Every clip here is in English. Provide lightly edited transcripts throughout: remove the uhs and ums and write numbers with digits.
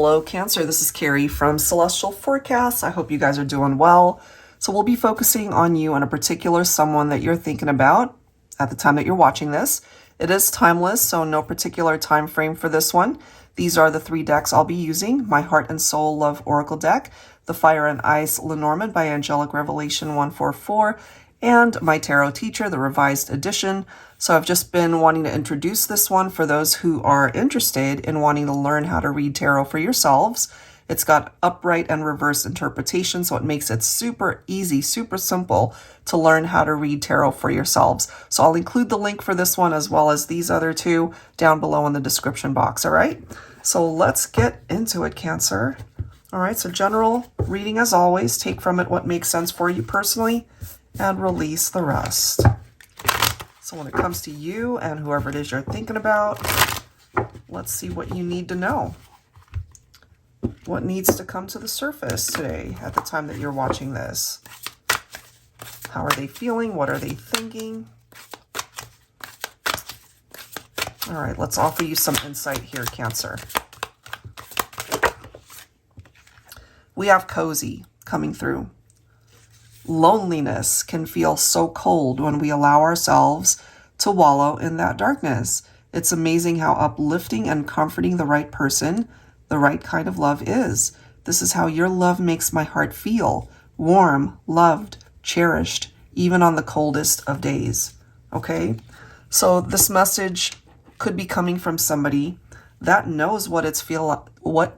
Hello, Cancer. This is Carrie from Celestial Forecasts. I hope you guys are doing well. So we'll be focusing on you and a particular someone that you're thinking about at the time that you're watching this. It is timeless, so no particular time frame for this one. These are the 3 decks I'll be using. My Heart and Soul Love Oracle deck, the Fire and Ice LENORMAND by Angelic Revelation 144, and my Tarot Teacher, the revised edition. So I've just been wanting to introduce this one for those who are interested in wanting to learn how to read tarot for yourselves. It's got upright and reverse interpretation, so it makes it super easy, super simple to learn how to read tarot for yourselves. So I'll include the link for this one as well as these other 2 down below in the description box, all right? So let's get into it, Cancer. All right, so general reading as always. Take from it what makes sense for you personally and release the rest. So when it comes to you and whoever it is you're thinking about, let's see what you need to know. What needs to come to the surface today at the time that you're watching this? How are they feeling? What are they thinking? All right, let's offer you some insight here, Cancer. We have cozy coming through. Loneliness can feel so cold when we allow ourselves to wallow in that darkness. It's amazing how uplifting and comforting the right person, the right kind of love is. This is how your love makes my heart feel. Warm, loved, cherished, even on the coldest of days. Okay? So this message could be coming from somebody that knows what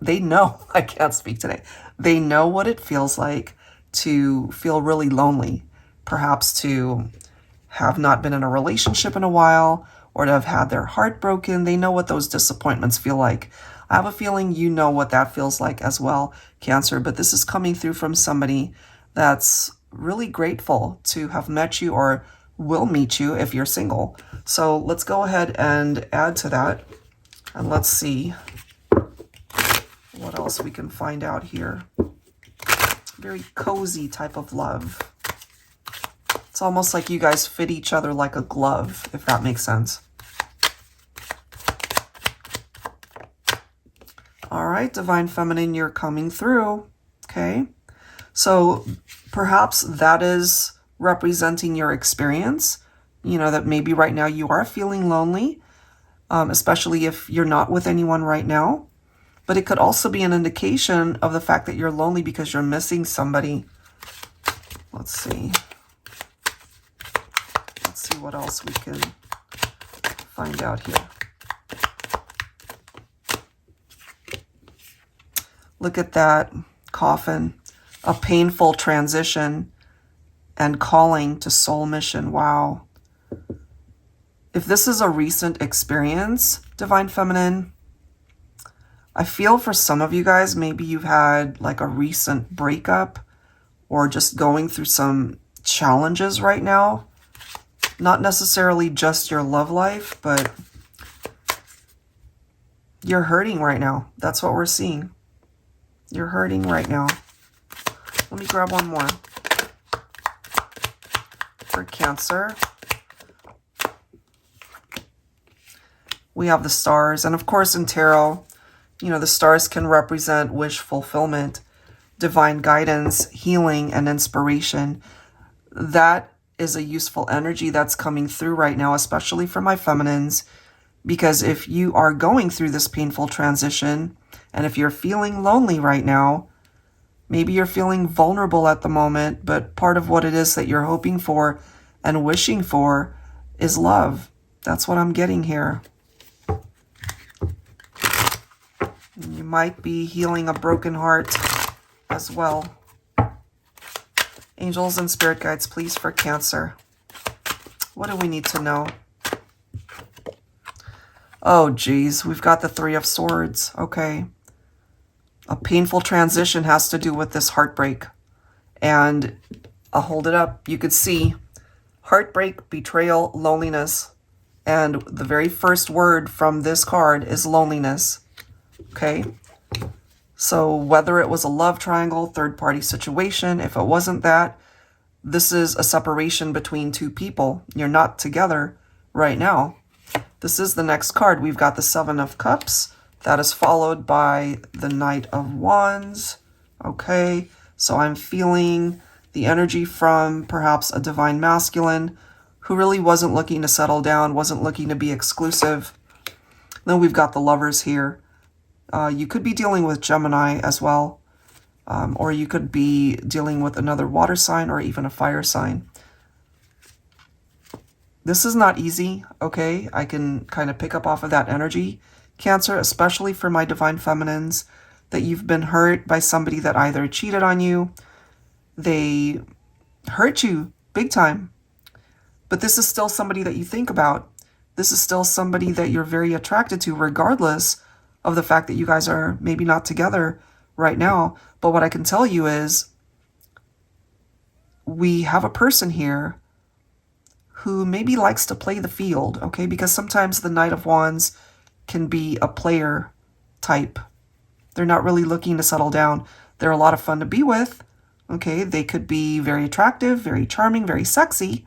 they know. I can't speak today. They know what it feels like to feel really lonely, perhaps to have not been in a relationship in a while or to have had their heart broken. They know what those disappointments feel like. I have a feeling you know what that feels like as well, Cancer, but this is coming through from somebody that's really grateful to have met you or will meet you if you're single. So let's go ahead and add to that and let's see what else we can find out here. Very cozy type of love. It's almost like you guys fit each other like a glove, if that makes sense. All right, Divine Feminine, you're coming through. Okay. So perhaps that is representing your experience. You know, that maybe right now you are feeling lonely, especially if you're not with anyone right now. But it could also be an indication of the fact that you're lonely because you're missing somebody. Let's see. Let's see what else we can find out here. Look at that coffin. A painful transition and calling to soul mission. Wow. If this is a recent experience, Divine Feminine, I feel for some of you guys, maybe you've had like a recent breakup or just going through some challenges right now. Not necessarily just your love life, but you're hurting right now. That's what we're seeing. You're hurting right now. Let me grab one more. For Cancer, we have the stars. And of course in tarot, you know, the stars can represent wish fulfillment, divine guidance, healing, and inspiration. That is a useful energy that's coming through right now, especially for my feminines, because if you are going through this painful transition, and if you're feeling lonely right now, maybe you're feeling vulnerable at the moment, but part of what it is that you're hoping for and wishing for is love. That's what I'm getting here. You might be healing a broken heart as well. Angels and spirit guides, please, for Cancer. What do we need to know? Oh, geez. We've got the 3 of Swords. Okay. A painful transition has to do with this heartbreak. And I'll hold it up. You could see heartbreak, betrayal, loneliness. And the very first word from this card is loneliness. Okay, so whether it was a love triangle, third-party situation, if it wasn't that, this is a separation between 2 people. You're not together right now. This is the next card. We've got the 7 of Cups, That is followed by the Knight of Wands. Okay, so I'm feeling the energy from perhaps a divine masculine who really wasn't looking to settle down, wasn't looking to be exclusive. Then we've got the Lovers here. You could be dealing with Gemini as well, or you could be dealing with another water sign or even a fire sign. This is not easy, okay? I can kind of pick up off of that energy, Cancer, especially for my divine feminines, that you've been hurt by somebody that either cheated on you, they hurt you big time, but this is still somebody that you think about. This is still somebody that you're very attracted to, regardless of the fact that you guys are maybe not together right now. But what I can tell you is we have a person here who maybe likes to play the field, okay? Because sometimes the Knight of Wands can be a player type. They're not really looking to settle down. They're a lot of fun to be with, okay? They could be very attractive, very charming, very sexy,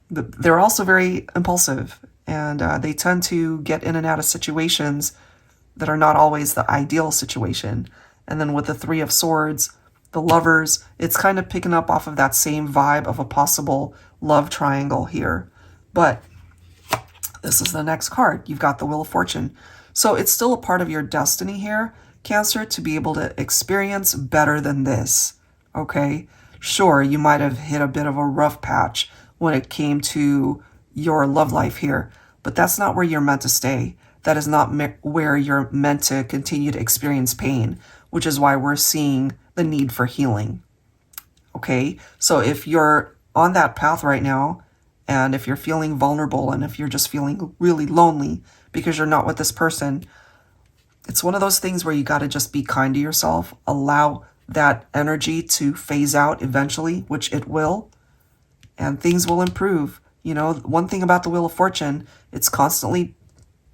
but they're also very impulsive, and they tend to get in and out of situations that are not always the ideal situation. And then with the Three of Swords, the Lovers, it's kind of picking up off of that same vibe of a possible love triangle here. But this is the next card. You've got the Wheel of Fortune. So it's still a part of your destiny here, Cancer, to be able to experience better than this, okay? Sure, you might have hit a bit of a rough patch when it came to your love life here, but that's not where you're meant to stay. That is not where you're meant to continue to experience pain, which is why we're seeing the need for healing, okay? So if you're on that path right now, and if you're feeling vulnerable, and if you're just feeling really lonely because you're not with this person, it's one of those things where you got to just be kind to yourself, allow that energy to phase out eventually, which it will, and things will improve. You know, one thing about the Wheel of Fortune, it's constantly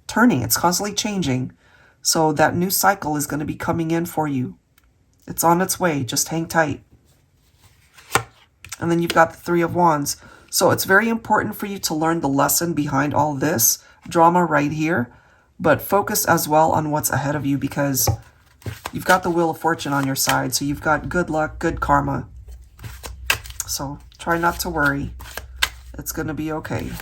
turning, it's constantly changing. So that new cycle is going to be coming in for you. It's on its way. Just hang tight. And then you've got the Three of Wands. So it's very important for you to learn the lesson behind all this drama right here, but focus as well on what's ahead of you, because you've got the Wheel of Fortune on your side. So you've got good luck, good karma. So try not to worry. It's going to be okay.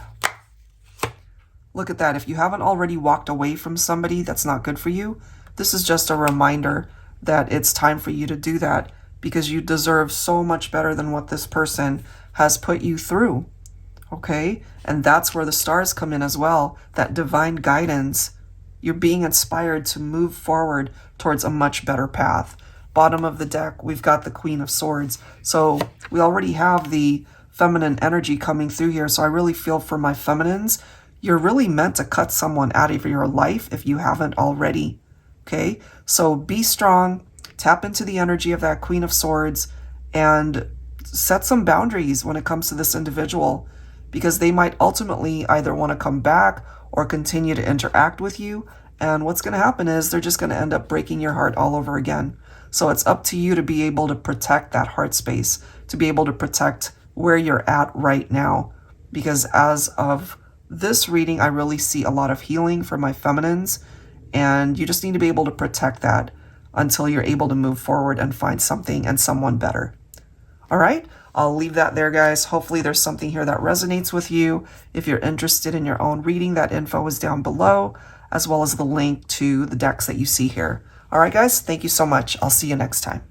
Look at that. If you haven't already walked away from somebody that's not good for you, this is just a reminder that it's time for you to do that, because you deserve so much better than what this person has put you through, okay? And that's where the stars come in as well, that divine guidance. You're being inspired to move forward towards a much better path. Bottom of the deck, we've got the Queen of Swords. So we already have the feminine energy coming through here. So I really feel for my feminines, you're really meant to cut someone out of your life if you haven't already, okay? So be strong, tap into the energy of that Queen of Swords, and set some boundaries when it comes to this individual, because they might ultimately either want to come back or continue to interact with you. And what's going to happen is they're just going to end up breaking your heart all over again. So it's up to you to be able to protect that heart space, to be able to protect where you're at right now. Because as of this reading, I really see a lot of healing for my feminines, and you just need to be able to protect that until you're able to move forward and find something and someone better. All right, I'll leave that there, guys. Hopefully there's something here that resonates with you. If you're interested in your own reading, that info is down below, as well as the link to the decks that you see here. All right, guys, thank you so much. I'll see you next time.